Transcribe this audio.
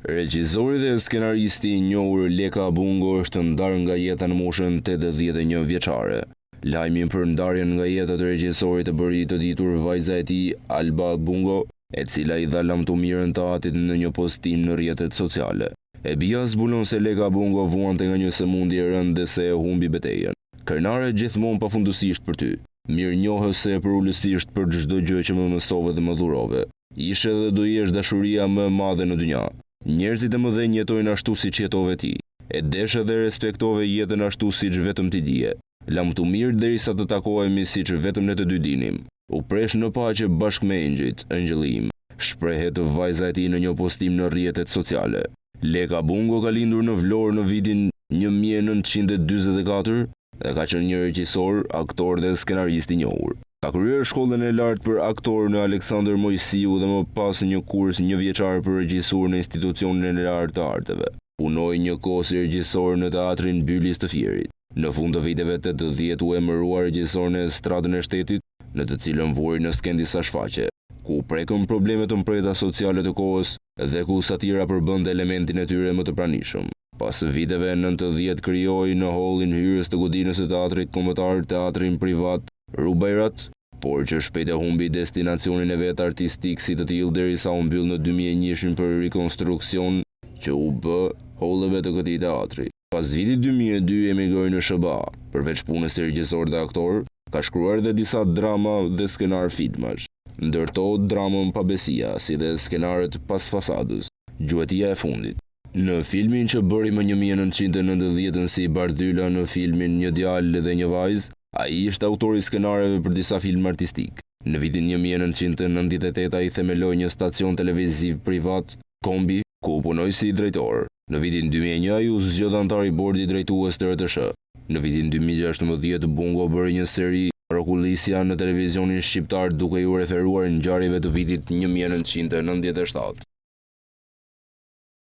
Regjizori dhe skenaristi i njohur Leka Bungo është ndarë nga jeta në moshën 81 vjeçare. Lajmi për ndarjen nga jeta të regjisorit të bëri të ditur vajza e tij Alba Bungo, e cila i dha lamtumirën të atit në një postim në rrjetet sociale. E bia zbulon se Leka Bungo vuante nga një sëmundje e rëndë dhe se e humbi betejën. Krenare gjithmonë pafundësisht për ty. Mirë njohës se për ullësisht për çdo gjë që më mësove dhe më dhurove. Ishe dhe do jesh dashuria më e madhe në dynja. Njerëzit e mëdhenj jetojnë ashtu siç jetove ti. E deshe dhe respektove jetën ashtu siç vetëm ti dije. Lam të mirë derisa të takohemi siç vetëm ne të dy dinim. U presh në paqe bashkë me engjëjt, ëngjëlli im. Shprehet vajza e tij në një postim në rrjetet sociale. Leka Bungo ka lindur në Vlorë në vitin 1944 dhe ka qenë një regjisor, aktor dhe skenarist i njohur. Ka kryer shkollën e lartë për aktor në Aleksandër Mojsiu dhe më pas një kurs një vjeçar për regjisor në Institucionin e Lartë të Arteve. Punoi një kohë si regjisor në teatrin Bylis të Fierit. Në fund të viteve 80 u emërua regjisor në Estradën e Shtetit, në të cilën vuri në skenë disa shfaqje, ku prekën problemet të mprejta sociale të kohës dhe ku satira përbënte elementin e tyre më të pranishëm. Pas viteve 90 krijoi në hallin hyrës të godinës së teatrit kombëtar teatrin privat Rubajrat, por që shpejt e humbi destinacionin e vet artistik si të tillë derisa u mbyll në 2001 për rekonstruksion që u bë hollëve të këtij teatri. Pas vitit 2002 emigroi në SBA. Përveç punës si regjisor dhe aktor, ka shkruar edhe disa drama dhe skenar filmash. Ndërto dramën Pabesia, si dhe skenarët Pas fasadës, Gjuetia e fundit. Në filmin që bëri më 1990 si Bardhyla në filmin Një djalë dhe një vajzë, ai ishte autori i skenareve për disa filma artistik. Në vitin 1998 ai themeloi një stacion televiziv privat, Kombi, ku punoi si drejtor. Në vitin 2001 ai u zgjodh antar i bordit drejtues të RTS. Në vitin 2016 Bungo bëri një seri Rokullisja në televizionin shqiptar duke u referuar ngjarjeve të vitit 1997.